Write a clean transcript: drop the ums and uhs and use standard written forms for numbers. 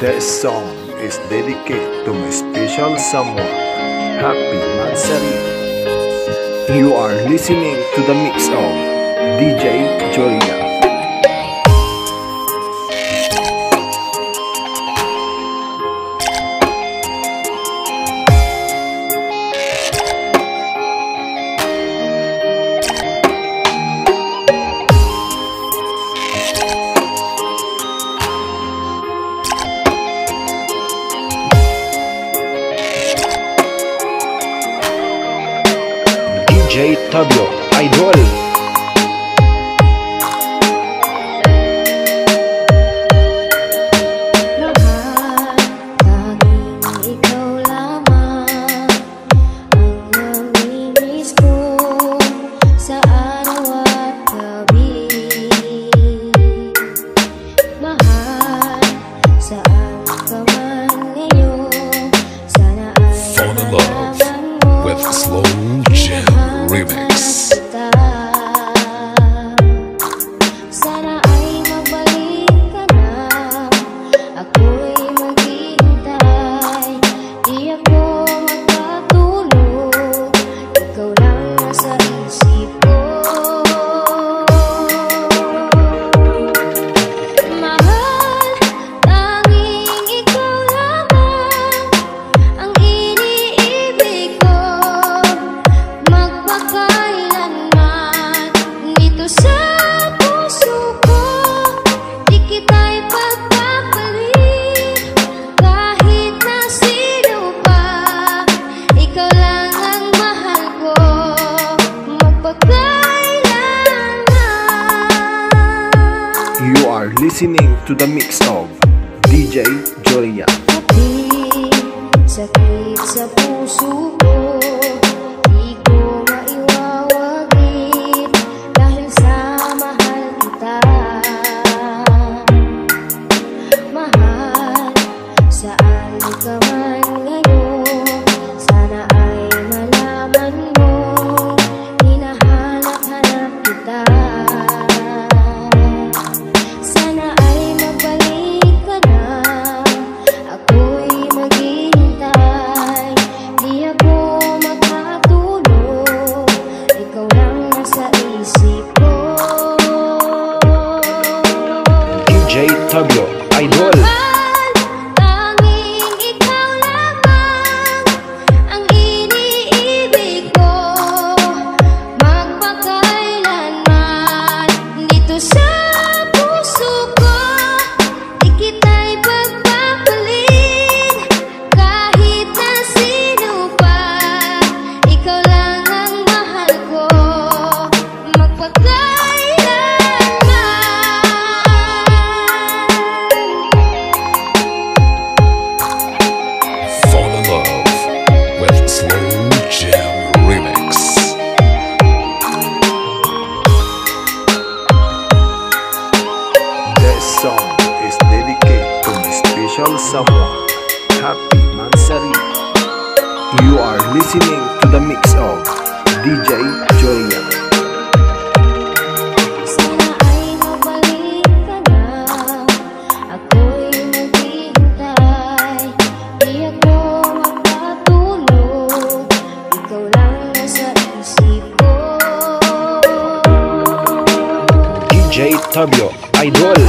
This song is dedicated to my special someone, Happy Mansari. You are listening to the mix of DJ Joria. DJ Tabio, Idol. Fall in love with Slow Jam Remix. Sana ay mabalik ka na, ako'y maghihintay. Di ako magpatulog, ikaw lang nasa isip ko. Mahal, tanging ikaw lamang ang iniibig ko. Magpakailanman dito sa puso ko, di kita'y pagpapalit. Kahit na sino pa, ikaw lang ang mahal ko. Magpakailanman. You are listening to the mix of DJ Joria. Sakit sa puso ko, di ko maiwawagit dahil sa mahal kita. Mahal, saan ka man ngayon, sana ay malaman mo, hinahanap-hanap kita. Sana ay mabalik ka na, ako'y maghihintay. Di ako makatulog, ikaw lang nasa isip ko. DJ Tabio, Idol. Mahal, tanging ikaw lamang ang iniibig ko. Magpakailanman dito sa puso ko, di kita'y pagpapalit. Kahit na sino pa, ikaw lang ang mahal ko. Fall in love with Slow Jam Remix. This song is dedicated to my special someone, Happy Mansari. You are listening to the mix of DJ Joria. Sana ay mabalik ka na, ako'y maghihintay. Di ako magpatulog, ikaw lang nasa isip ko. DJ Tabio, Idol.